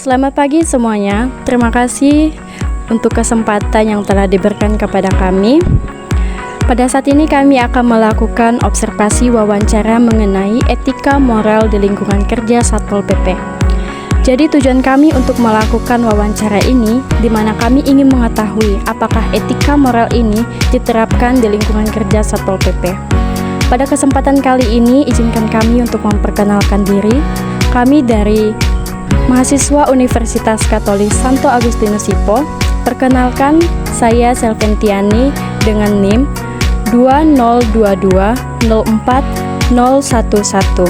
Selamat pagi semuanya. Terima kasih untuk kesempatan yang telah diberikan kepada kami. Pada saat ini kami akan melakukan observasi wawancara mengenai etika moral di lingkungan kerja Satpol PP. Jadi tujuan kami untuk melakukan wawancara ini, di mana kami ingin mengetahui apakah etika moral ini diterapkan di lingkungan kerja Satpol PP. Pada kesempatan kali ini, izinkan kami untuk memperkenalkan diri. Kami dari mahasiswa Universitas Katolik Santo Agustinus Hippo. Perkenalkan, saya Selventiani dengan NIM 202204011.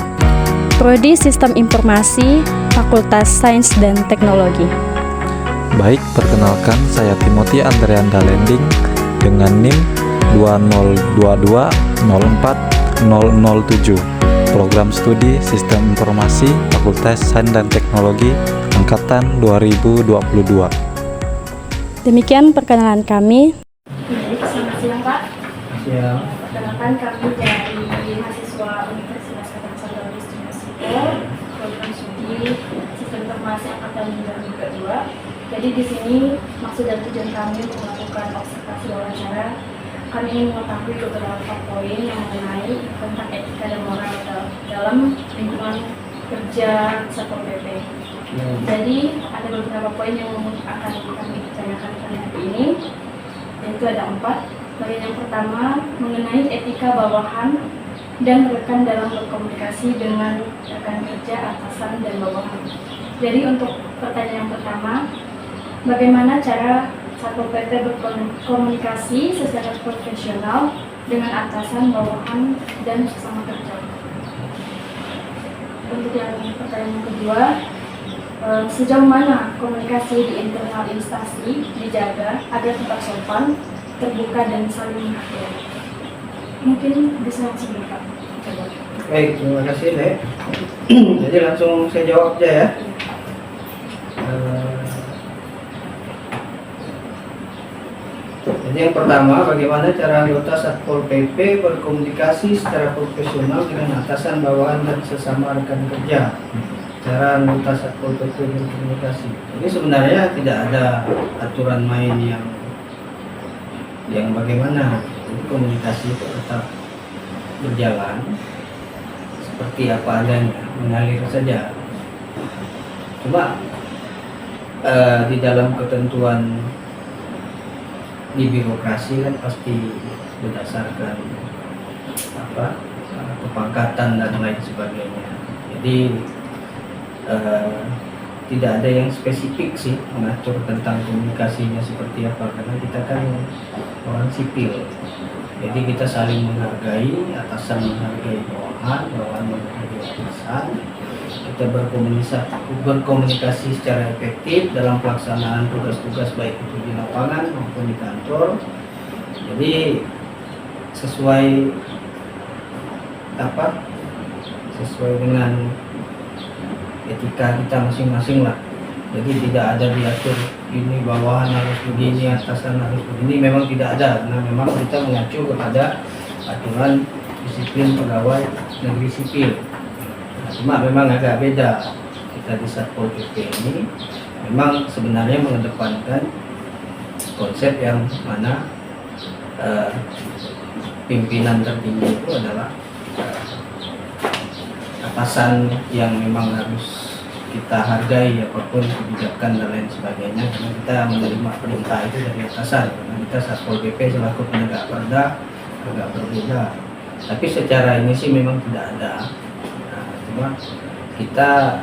Prodi Sistem Informasi, Fakultas Sains dan Teknologi. Baik, perkenalkan saya Timothy Andrean Dalending dengan NIM 202204007. Program Studi Sistem Informasi, Fakultas Sains dan Teknologi, Angkatan 2022. Demikian perkenalan kami. Selamat siang, Pak. Siang. Perkenalkan kami dari mahasiswa Universitas Katolik Santo Agustinus Hippo, program studi Sistem Informasi Angkatan 2022. Jadi di sini maksud dan tujuan kami untuk melakukan observasi wawancara. Kami ingin mengetahui beberapa poin yang mengenai tentang etika dan moral dalam lingkungan kerja Satpol PP. Jadi ada beberapa poin yang akan kami tanyakan pada hari ini, yaitu ada 4. Poin yang pertama mengenai etika bawahan dan rekan dalam berkomunikasi dengan rekan kerja, atasan, dan bawahan. Jadi untuk pertanyaan yang pertama, bagaimana cara Satpol PP berkomunikasi secara profesional dengan atasan, bawahan, dan sesama kerja? Untuk yang pertanyaan yang kedua, sejauh mana komunikasi di internal instansi dijaga agar tetap sopan, terbuka, dan saling menghargai? Mungkin bisa langsung Pak. Baik, terima kasih Dek. Jadi langsung saya jawab aja ya. Jadi yang pertama, bagaimana cara anggota Satpol PP berkomunikasi secara profesional dengan atasan, bawahan, dan sesama rekan kerja. Cara anggota Satpol PP berkomunikasi. Jadi sebenarnya tidak ada aturan main yang bagaimana. Jadi komunikasi itu tetap berjalan seperti apa adanya, mengalir saja. Cuma di dalam ketentuan di birokrasi kan pasti berdasarkan kepangkatan dan lain sebagainya. Jadi tidak ada yang spesifik sih mengatur tentang komunikasinya seperti apa, karena kita kan orang sipil. Jadi kita saling menghargai, atasan menghargai bawahan, bawahan menghargai atasan. Kita berkomunikasi secara efektif dalam pelaksanaan tugas-tugas baik itu di lapangan maupun di kantor. Jadi sesuai dengan etika kita masing-masing lah. Jadi tidak ada diatur ini bawahan harus begini, atasan harus begini. Memang tidak ada, karena memang kita mengacu kepada aturan disiplin pegawai negeri sipil. Cuma memang agak beda kita di Satpol PP ini memang sebenarnya mengedepankan konsep yang mana pimpinan tertinggi itu adalah atasan yang memang harus kita hargai apapun kebijakan dan lain sebagainya, karena kita menerima perintah itu dari atasan. Karena kita Satpol PP selaku penegak perda agak berbeda, tapi secara ini sih memang tidak ada. Cuma kita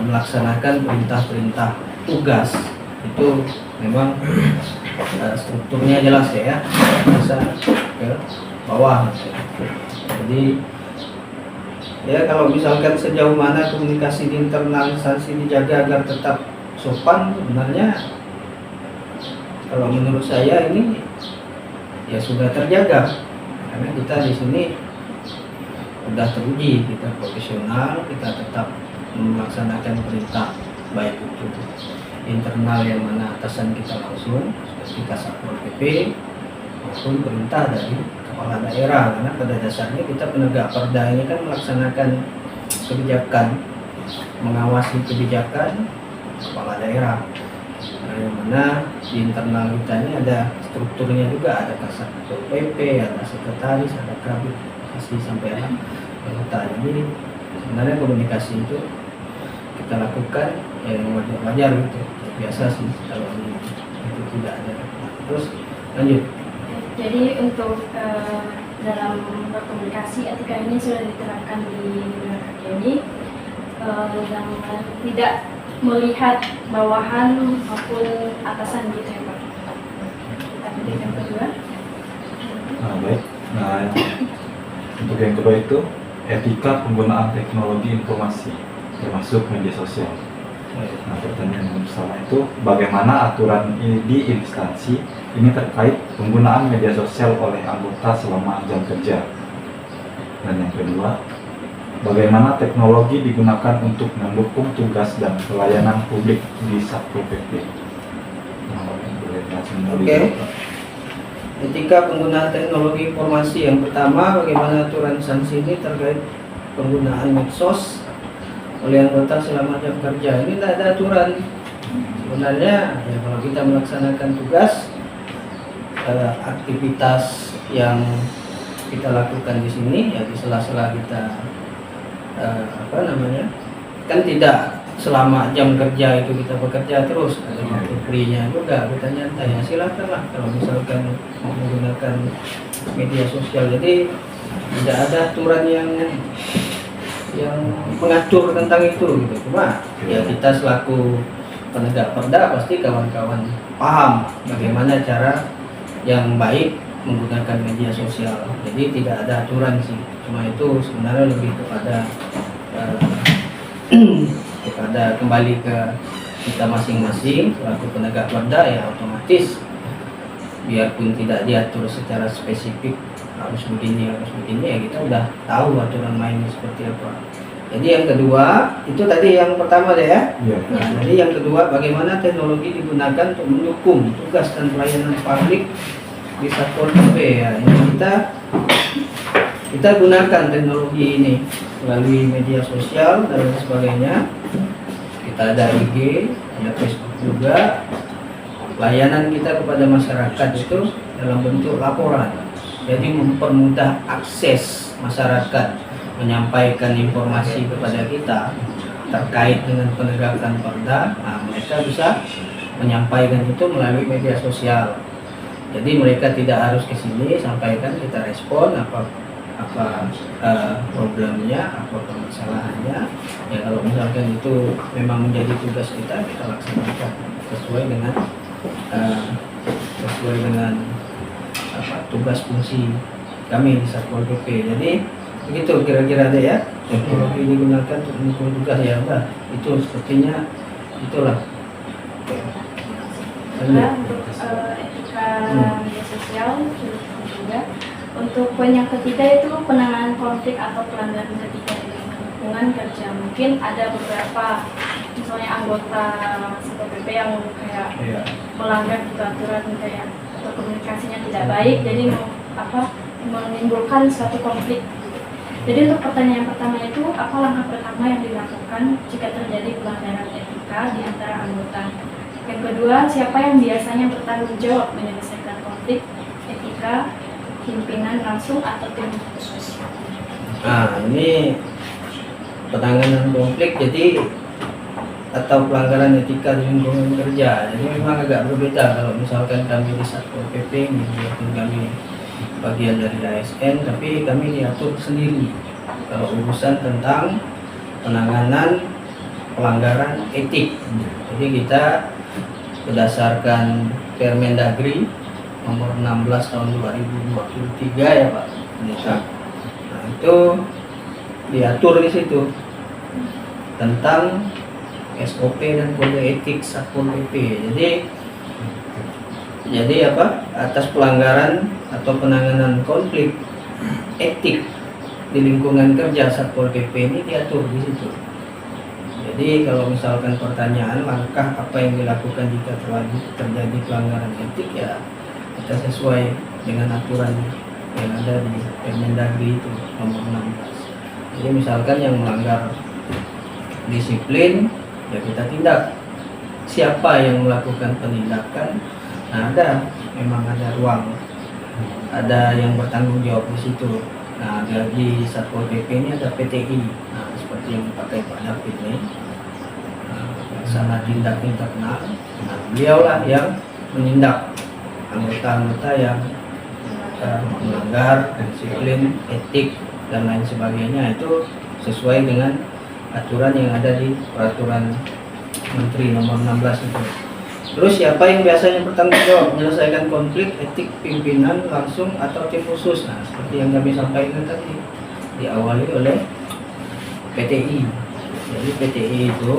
melaksanakan perintah-perintah tugas itu memang strukturnya jelas ya, bisa ke bawah. Jadi ya kalau misalkan sejauh mana komunikasi di internal instansi dijaga agar tetap sopan, sebenarnya kalau menurut saya ini ya sudah terjaga. Karena kita di sini sudah teruji, kita profesional, kita tetap melaksanakan perintah baik itu internal yang mana atasan kita langsung seperti Satpol PP maupun perintah dari kepala daerah. Karena pada dasarnya kita penegak perda ini kan melaksanakan kebijakan, mengawasi kebijakan kepala daerah. Nah, yang mana di internal kita ini ada strukturnya juga, ada kasat PP, ada sekretaris, ada kabit, kasih sampai anggota. Jadi sebenarnya komunikasi itu kita lakukan yang wajar-wajar gitu, biasa sih kalau itu tidak ada. Terus lanjut. Jadi untuk dalam berkomunikasi etika ini sudah diterapkan di negara kerja ini, yang tidak melihat bawahan maupun atasan gitu ya Pak. Tapi yang kedua, Baik. Nah, untuk yang kedua itu etika penggunaan teknologi informasi termasuk media sosial. Nah, pertanyaan yang pertama itu bagaimana aturan ini di instansi ini terkait penggunaan media sosial oleh anggota selama jam kerja. Dan yang kedua, bagaimana teknologi digunakan untuk mendukung tugas dan pelayanan publik di Satpol PP. Nah, boleh langsung Oke. dulu. Etika penggunaan teknologi informasi, yang pertama bagaimana aturan sanksi ini terkait penggunaan medsos oleh anggota selama jam kerja. Ini tidak ada aturan sebenarnya ya, kalau kita melaksanakan tugas, aktivitas yang kita lakukan di sini ya di sela-sela kita kan tidak selama jam kerja itu kita bekerja terus, ada waktu free-nya juga kita nyantai ya, silakanlah kalau misalkan mau menggunakan media sosial. Jadi tidak ada aturan yang mengatur tentang itu gitu. Cuma ya kita selaku penegak perda pasti kawan-kawan paham bagaimana cara yang baik menggunakan media sosial. Jadi tidak ada aturan sih, cuma itu sebenarnya lebih kepada kembali ke kita masing-masing selaku penegak perda ya, otomatis biarpun tidak diatur secara spesifik harus begini ya, kita udah tahu aturan mainnya seperti apa. Jadi yang kedua itu tadi yang pertama deh ya. Nah, jadi yang kedua bagaimana teknologi digunakan untuk mendukung tugas dan pelayanan publik di Satpol PP ya. Ini kita gunakan teknologi ini melalui media sosial dan sebagainya. Kita ada IG, ada Facebook juga. Layanan kita kepada masyarakat itu dalam bentuk laporan. Jadi mempermudah akses masyarakat menyampaikan informasi kepada kita terkait dengan penegakan perda. Nah, mereka bisa menyampaikan itu melalui media sosial. Jadi mereka tidak harus ke sini, sampaikan, kita respon apa problemnya, apa permasalahannya. Ya kalau misalkan itu memang menjadi tugas kita laksanakan sesuai dengan tugas fungsi kami di Satpol PP. Jadi begitu kira-kira deh ya, teknologi digunakan untuk mendukung tugas ya udah, itu sepertinya itulah. untuk etika media sosial juga. Untuk poin yang ketiga itu penanganan konflik atau pelanggaran etika di lingkungan kerja. Mungkin ada beberapa misalnya anggota Satpol PP yang kayak melanggar aturan kayak atau komunikasinya tidak baik, jadi menimbulkan suatu konflik. Jadi untuk pertanyaan pertama itu, apa langkah pertama yang dilakukan jika terjadi pelanggaran etika di antara anggota? Yang kedua, siapa yang biasanya bertanggung jawab menyelesaikan konflik etika, pimpinan langsung atau tim khusus? Nah, ini penanganan konflik atau pelanggaran etika di lingkungan kerja. Jadi memang agak berbeda kalau misalkan kami di Satpol PP, walaupun kami bagian dari ASN, tapi kami diatur sendiri kalau urusan tentang penanganan pelanggaran etik. Jadi kita berdasarkan Permendagri nomor 16 tahun 2023 ya Pak. Nah, itu diatur di situ tentang SOP dan kode etik Satpol PP. Jadi atas pelanggaran atau penanganan konflik etik di lingkungan kerja Satpol PP ini diatur di situ. Jadi kalau misalkan pertanyaan langkah apa yang dilakukan jika terjadi pelanggaran etik, ya kita sesuai dengan aturan yang ada di Permendagri itu nomor 16. Jadi misalkan yang melanggar disiplin, ya kita tindak. Siapa yang melakukan penindakan? Nah, memang ada ruang, ada yang bertanggung jawab di situ. Nah, di Satpol PP ini ada PTI. Nah, seperti yang dipakai Pak David ini, sana tindak internal. Nah, beliaulah yang menindak anggota-anggota yang melanggar disiplin, etik dan lain sebagainya, itu sesuai dengan aturan yang ada di peraturan Menteri nomor 16 itu. Terus siapa yang biasanya bertanggung jawab menyelesaikan konflik etik pimpinan langsung atau tim khusus? Nah, seperti yang kami sampaikan tadi, diawali oleh PTI. Jadi PTI itu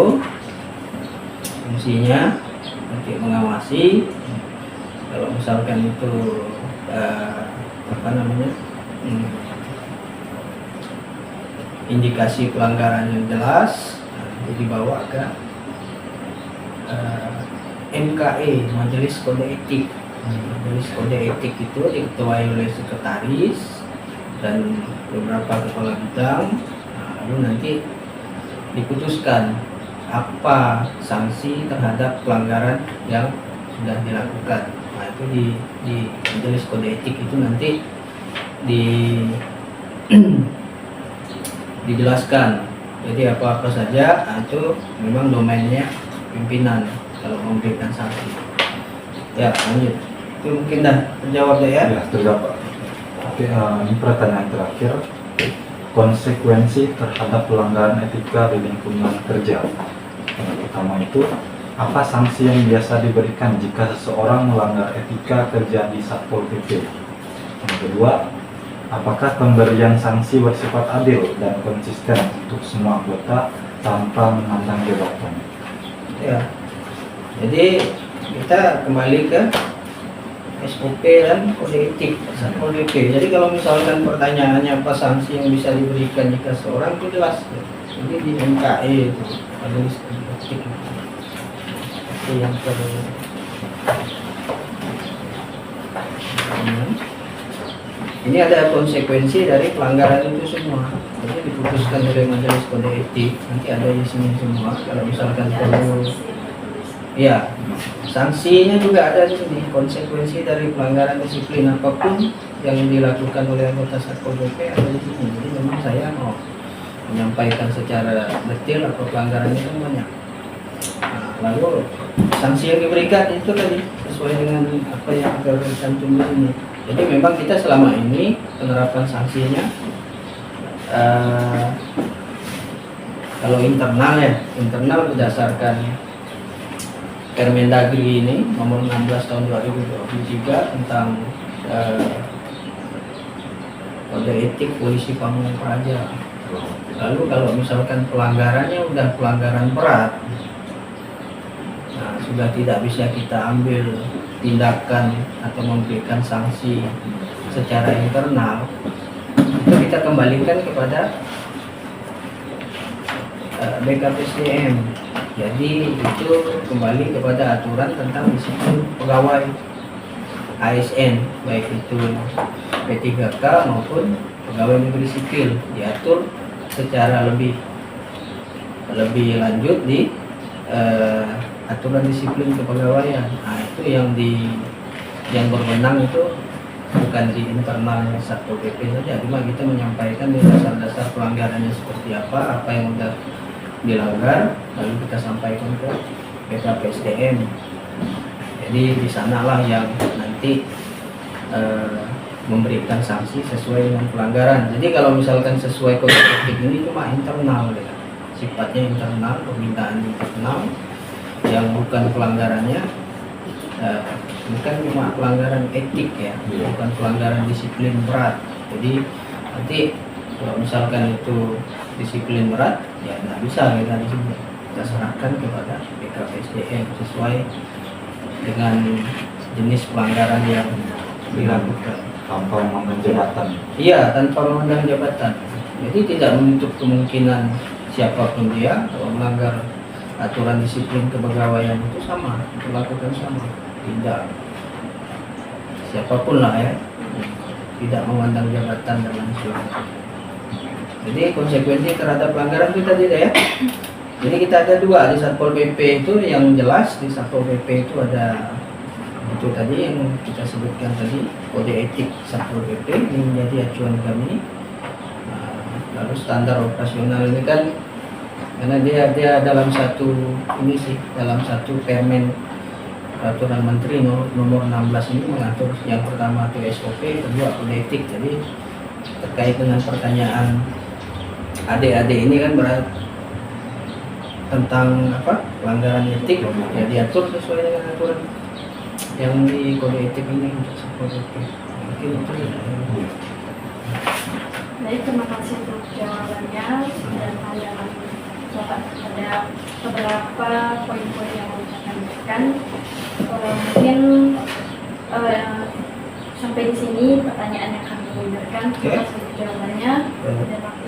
fungsinya untuk mengawasi kalau misalkan itu indikasi pelanggaran yang jelas, itu dibawa ke MKE, Majelis Kode Etik. Majelis Kode Etik itu diketuai oleh sekretaris dan beberapa kepala bidang. Nah, lalu nanti diputuskan apa sanksi terhadap pelanggaran yang sudah dilakukan. Nah, itu di Majelis Kode Etik itu nanti dijelaskan. Jadi apa-apa saja, nah, itu memang domainnya pimpinan kalau memberikan sanksi. Ya, lanjut. Itu mungkin dah terjawab ya? Ya, terjawab. Oke, ini pertanyaan terakhir. Konsekuensi terhadap pelanggaran etika di lingkungan kerja. Yang pertama itu, apa sanksi yang biasa diberikan jika seseorang melanggar etika kerja di Satpol PP? Yang kedua, apakah pemberian sanksi bersifat adil dan konsisten untuk semua anggota tanpa memandang jabatan? Ya. Jadi kita kembali ke SOP dan kode etik Satpol PP. Jadi kalau misalkan pertanyaannya apa sanksi yang bisa diberikan jika seorang, itu jelas. Jadi di MKE itu ada etik. Itu yang ini ada konsekuensi dari pelanggaran itu semua. Jadi diputuskan oleh Majelis Kode Etik. Nanti ada di sini semua. Kalau misalkan perlu, ya, sanksinya juga ada di sini. Konsekuensi dari pelanggaran disiplin apapun yang dilakukan oleh anggota Satpol PP ada di sini. Jadi memang saya mau menyampaikan secara detail apa pelanggarannya kan banyak. Nah, lalu sanksi yang diberikan itu tadi sesuai dengan apa yang tercantum di sini. Jadi memang kita selama ini penerapan sanksinya kalau internal berdasarkan Permendagri ini nomor 16 tahun 2023 tentang kode etik polisi Pamung Praja. Lalu kalau misalkan pelanggarannya udah pelanggaran berat, nah, sudah tidak bisa kita ambil tindakan atau memberikan sanksi secara internal, itu kita kembalikan kepada BKPSDM. Jadi itu kembali kepada aturan tentang disiplin pegawai ASN, baik itu P3K maupun pegawai negeri sipil, diatur secara lebih lanjut di aturan disiplin kepegawaian. Nah, itu yang berwenang itu bukan di internal Satpol PP saja, cuma kita menyampaikan di dasar-dasar pelanggarannya seperti apa yang sudah dilanggar, lalu kita sampaikan ke BKPSDM. Jadi di sanalah yang nanti memberikan sanksi sesuai dengan pelanggaran. Jadi kalau misalkan sesuai kode etik ini cuma internal, ya. Sifatnya internal, permintaan internal, yang bukan pelanggarannya bukan cuma pelanggaran etik ya, bukan pelanggaran disiplin berat. Jadi nanti kalau misalkan itu disiplin berat, ya nggak bisa kita serahkan kepada BKPSDM sesuai dengan jenis pelanggaran yang dilakukan. Tanpa memandang jabatan. Iya, tanpa memandang jabatan. Jadi tidak menutup kemungkinan siapapun dia kalau melanggar aturan disiplin kepegawaian itu sama, dilakukan sama. Tidak, siapapun lah ya, tidak memandang jabatan dan lain sebagainya. Jadi konsekuensi terhadap pelanggaran itu tadi ya. Jadi kita ada dua di Satpol PP itu yang jelas, di Satpol PP itu ada itu tadi yang kita sebutkan tadi, kode etik Satpol PP ini menjadi acuan kami. Lalu standar operasional ini kan karena dia dalam satu ini sih, dalam satu Permen Peraturan Menteri nomor 16 ini mengatur yang pertama itu SOP, kedua kode etik. Jadi terkait dengan pertanyaan adik-adik ini kan berarti tentang apa pelanggaran etik ya diatur sesuai dengan aturan yang di kode etik ini untuk Satpol PP. Mungkin itu ya. Baik, terima kasih untuk jawabannya dan pandangan Bapak terhadap beberapa poin-poin yang mau saya sampaikan. Mungkin sampai di sini pertanyaan yang kami berikan. Terima kasih untuk jawabannya dan waktu